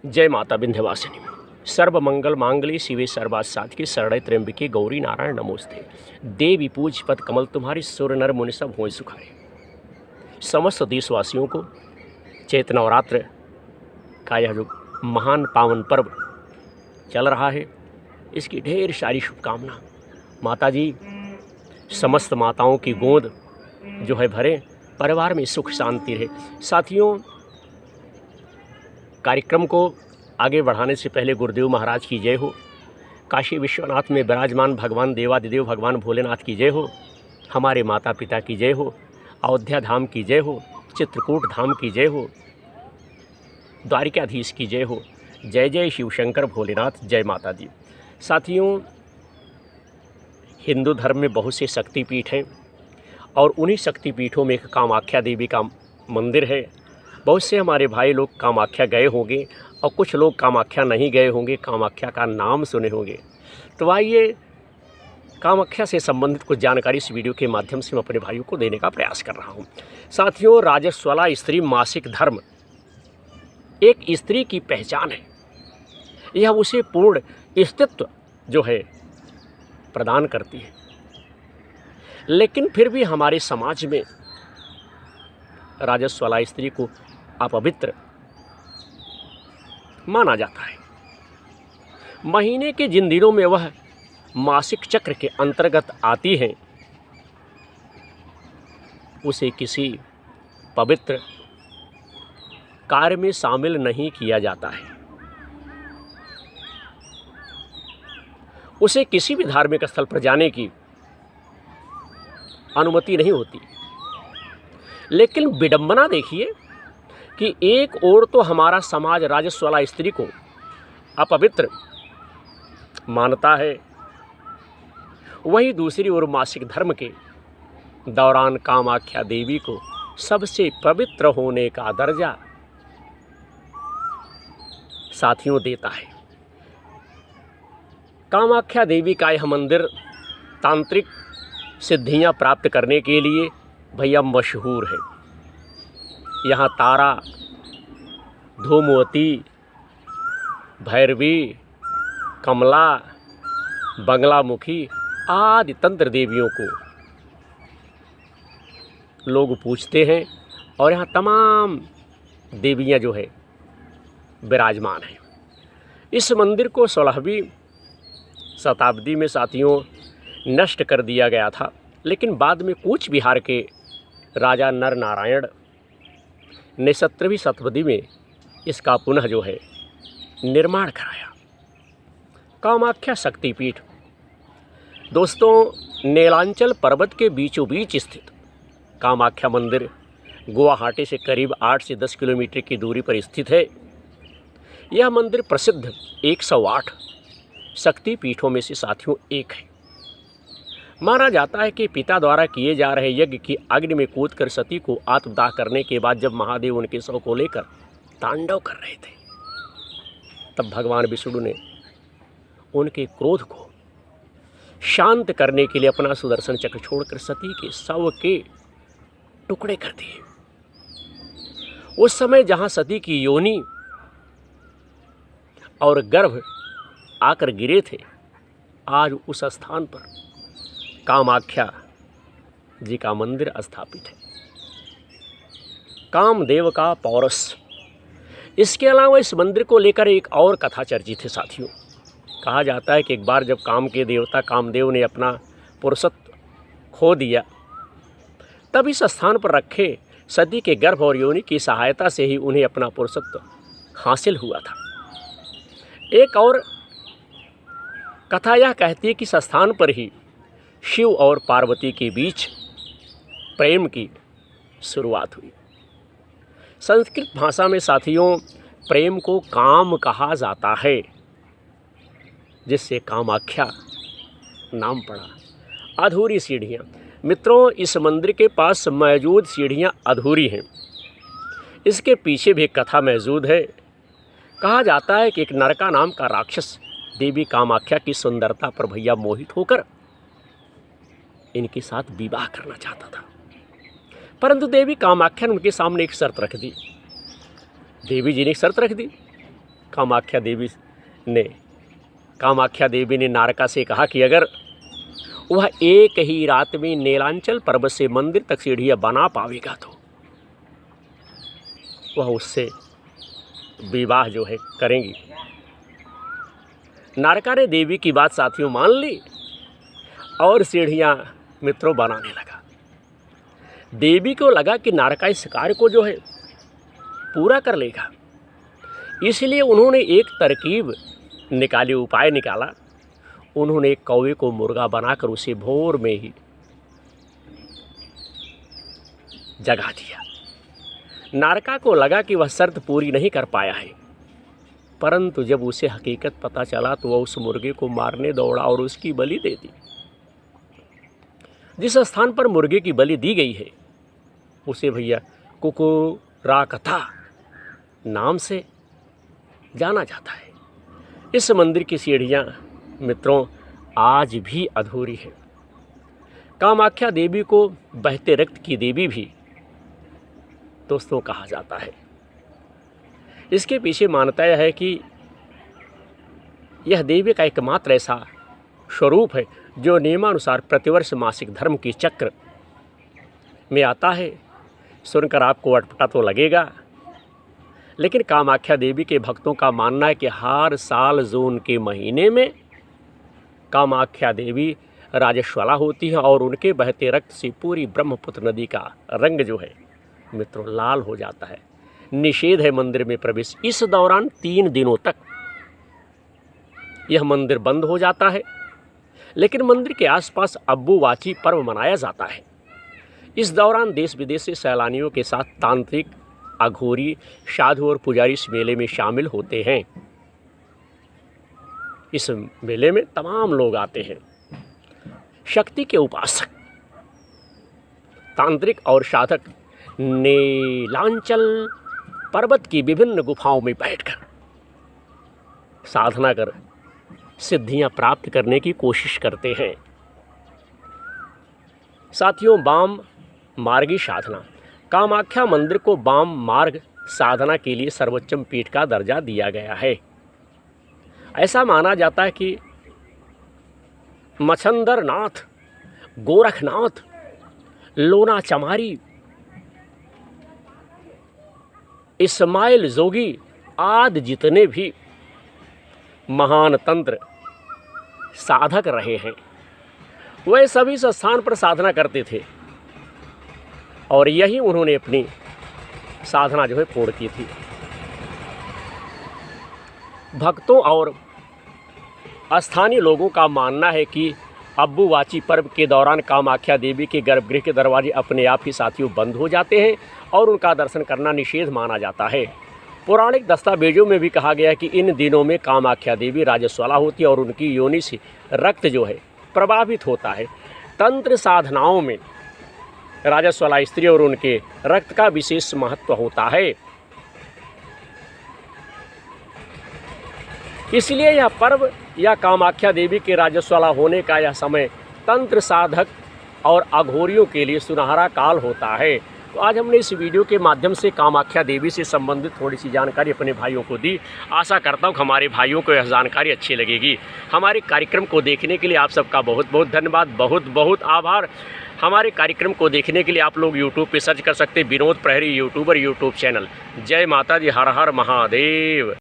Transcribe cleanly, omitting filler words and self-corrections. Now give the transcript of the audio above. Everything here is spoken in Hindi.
जय माता विंध्यवासिनी। सर्वमंगल मांगल्ये शिवे सर्वार्थ साधिके शरण्ये त्र्यंबके गौरी नारायण नमोस्ते। देवी पूज पद कमल तुम्हारी, सुर नर मुनि सब होय सुखारे। समस्त देशवासियों को चैत्र नवरात्र का यह जो महान पावन पर्व चल रहा है, इसकी ढेर सारी शुभकामना। माता जी समस्त माताओं की गोद जो है भरे, परिवार में सुख शांति रहे। साथियों, कार्यक्रम को आगे बढ़ाने से पहले गुरुदेव महाराज की जय हो, काशी विश्वनाथ में विराजमान भगवान देवादिदेव भगवान भोलेनाथ की जय हो, हमारे माता पिता की जय हो, अयोध्या धाम की जय हो, चित्रकूट धाम की जय हो, द्वारिकाधीश की जय हो। जय जय शिव शंकर भोलेनाथ, जय माता दी। साथियों, हिंदू धर्म में बहुत से शक्तिपीठ हैं और उन्हीं शक्तिपीठों में एक कामाख्या देवी का मंदिर है। बहुत से हमारे भाई लोग कामाख्या गए होंगे और कुछ लोग कामाख्या नहीं गए होंगे, कामाख्या का नाम सुने होंगे। तो आइए कामाख्या से संबंधित कुछ जानकारी इस वीडियो के माध्यम से मैं अपने भाइयों को देने का प्रयास कर रहा हूँ। साथियों, राजस्वला स्त्री मासिक धर्म एक स्त्री की पहचान है। यह उसे पूर्ण अस्तित्व जो है प्रदान करती है, लेकिन फिर भी हमारे समाज में राजस्वला स्त्री को अपवित्र माना जाता है। महीने के जिन दिनों में वह मासिक चक्र के अंतर्गत आती हैं, उसे किसी पवित्र कार्य में शामिल नहीं किया जाता है। उसे किसी भी धार्मिक स्थल पर जाने की अनुमति नहीं होती। लेकिन विडंबना देखिए कि एक ओर तो हमारा समाज राजस्वला स्त्री को अपवित्र मानता है, वहीं दूसरी ओर मासिक धर्म के दौरान कामाख्या देवी को सबसे पवित्र होने का दर्जा साथियों देता है। कामाख्या देवी का यह मंदिर तांत्रिक सिद्धियां प्राप्त करने के लिए भैया मशहूर है। यहाँ तारा, धूमवती, भैरवी, कमला, बंगलामुखी आदि तंत्र देवियों को लोग पूजते हैं और यहाँ तमाम देवियाँ जो है विराजमान हैं। इस मंदिर को 16वीं शताब्दी में साथियों नष्ट कर दिया गया था, लेकिन बाद में कूच बिहार के राजा नर नारायण ने 17वीं शताब्दी में इसका पुनः जो है निर्माण कराया। कामाख्या शक्तिपीठ दोस्तों, नीलांचल पर्वत के बीचों बीच स्थित कामाख्या मंदिर गुवाहाटी से करीब 8 से 10 किलोमीटर की दूरी पर स्थित है। यह मंदिर प्रसिद्ध 108 शक्तिपीठों में से साथियों एक है। माना जाता है कि पिता द्वारा किए जा रहे यज्ञ की अग्नि में कूदकर सती को आत्मदाह करने के बाद जब महादेव उनके शव को लेकर तांडव कर रहे थे, तब भगवान विष्णु ने उनके क्रोध को शांत करने के लिए अपना सुदर्शन चक्र छोड़कर सती के शव के टुकड़े कर दिए। उस समय जहां सती की योनि और गर्भ आकर गिरे थे, आज उस स्थान पर कामाख्या जी का मंदिर स्थापित है। कामदेव का पौरस। इसके अलावा इस मंदिर को लेकर एक और कथा चर्चित है साथियों। कहा जाता है कि एक बार जब काम के देवता कामदेव ने अपना पुरुषत्व खो दिया, तब इस स्थान पर रखे सती के गर्भ और योनि की सहायता से ही उन्हें अपना पुरुषत्व हासिल हुआ था। एक और कथा यह कहती है कि इस स्थान पर ही शिव और पार्वती के बीच प्रेम की शुरुआत हुई। संस्कृत भाषा में साथियों प्रेम को काम कहा जाता है, जिससे कामाख्या नाम पड़ा। अधूरी सीढ़ियाँ मित्रों, इस मंदिर के पास मौजूद सीढ़ियाँ अधूरी हैं। इसके पीछे भी एक कथा मौजूद है। कहा जाता है कि एक नरका नाम का राक्षस देवी कामाख्या की सुंदरता पर भैया मोहित होकर इनके साथ विवाह करना चाहता था, परंतु देवी कामाख्या ने उनके सामने एक शर्त रख दी। देवी जी ने एक शर्त रख दी कामाख्या देवी ने नारका से कहा कि अगर वह एक ही रात में नीलांचल पर्वत से मंदिर तक सीढ़ियाँ बना पावेगा तो वह उससे विवाह जो है करेंगी। नारका ने देवी की बात साथियों मान ली और सीढ़ियाँ मित्रों बनाने लगा। देवी को लगा कि नारका इस कार्य को जो है पूरा कर लेगा, इसलिए उन्होंने एक तरकीब निकाली, उपाय निकाला। उन्होंने एक कौवे को मुर्गा बनाकर उसे भोर में ही जगा दिया। नारका को लगा कि वह शर्त पूरी नहीं कर पाया है, परंतु जब उसे हकीकत पता चला तो वह उस मुर्गे को मारने दौड़ा और उसकी बलि दे दी। जिस स्थान पर मुर्गे की बलि दी गई है उसे भैया कुकुराकथा नाम से जाना जाता है। इस मंदिर की सीढ़ियाँ मित्रों आज भी अधूरी है। कामाख्या देवी को बहते रक्त की देवी भी दोस्तों कहा जाता है। इसके पीछे मान्यता यह है कि यह देवी का एकमात्र ऐसा स्वरूप है जो नियमानुसार प्रतिवर्ष मासिक धर्म की चक्र में आता है। सुनकर आपको अटपटा तो लगेगा, लेकिन कामाख्या देवी के भक्तों का मानना है कि हर साल जून के महीने में कामाख्या देवी राजस्वला होती है और उनके बहते रक्त से पूरी ब्रह्मपुत्र नदी का रंग जो है मित्रों लाल हो जाता है। निषेध है मंदिर में प्रवेश। इस दौरान 3 दिनों तक यह मंदिर बंद हो जाता है, लेकिन मंदिर के आसपास अब्बुवाची पर्व मनाया जाता है। इस दौरान देश विदेश से सैलानियों के साथ तांत्रिक, अघोरी, साधु और पुजारी इस मेले में शामिल होते हैं। इस मेले में तमाम लोग आते हैं। शक्ति के उपासक, तांत्रिक और साधक नीलांचल पर्वत की विभिन्न गुफाओं में बैठकर साधना कर सिद्धियां प्राप्त करने की कोशिश करते हैं। साथियों, वाम मार्गी साधना। कामाख्या मंदिर को वाम मार्ग साधना के लिए सर्वोच्चम पीठ का दर्जा दिया गया है। ऐसा माना जाता है कि मच्छंदरनाथ, गोरखनाथ, लोना चमारी, इस्माइल जोगी आदि जितने भी महान तंत्र साधक रहे हैं वह सभी इस स्थान पर साधना करते थे और यही उन्होंने अपनी साधना जो है पूर्ण की थी। भक्तों और स्थानीय लोगों का मानना है कि अब्बुवाची पर्व के दौरान कामाख्या देवी के गर्भगृह के दरवाजे अपने आप ही साथियों बंद हो जाते हैं और उनका दर्शन करना निषेध माना जाता है। पौराणिक दस्तावेजों में भी कहा गया है कि इन दिनों में कामाख्या देवी राजस्वला होती है और उनकी योनि से रक्त जो है प्रभावित होता है। तंत्र साधनाओं में राजस्वला स्त्री और उनके रक्त का विशेष महत्व होता है। इसलिए यह पर्व या कामाख्या देवी के राजस्वला होने का यह समय तंत्र साधक और अघोरियों के लिए सुनहरा काल होता है। तो आज हमने इस वीडियो के माध्यम से कामाख्या देवी से संबंधित थोड़ी सी जानकारी अपने भाइयों को दी। आशा करता हूँ हमारे भाइयों को यह जानकारी अच्छी लगेगी। हमारे कार्यक्रम को देखने के लिए आप सबका बहुत बहुत धन्यवाद, बहुत बहुत आभार। हमारे कार्यक्रम को देखने के लिए आप लोग यूट्यूब पे सर्च कर सकते हैं विनोद प्रहरी यूट्यूबर यूट्यूब चैनल। जय माता दी, हर हर महादेव।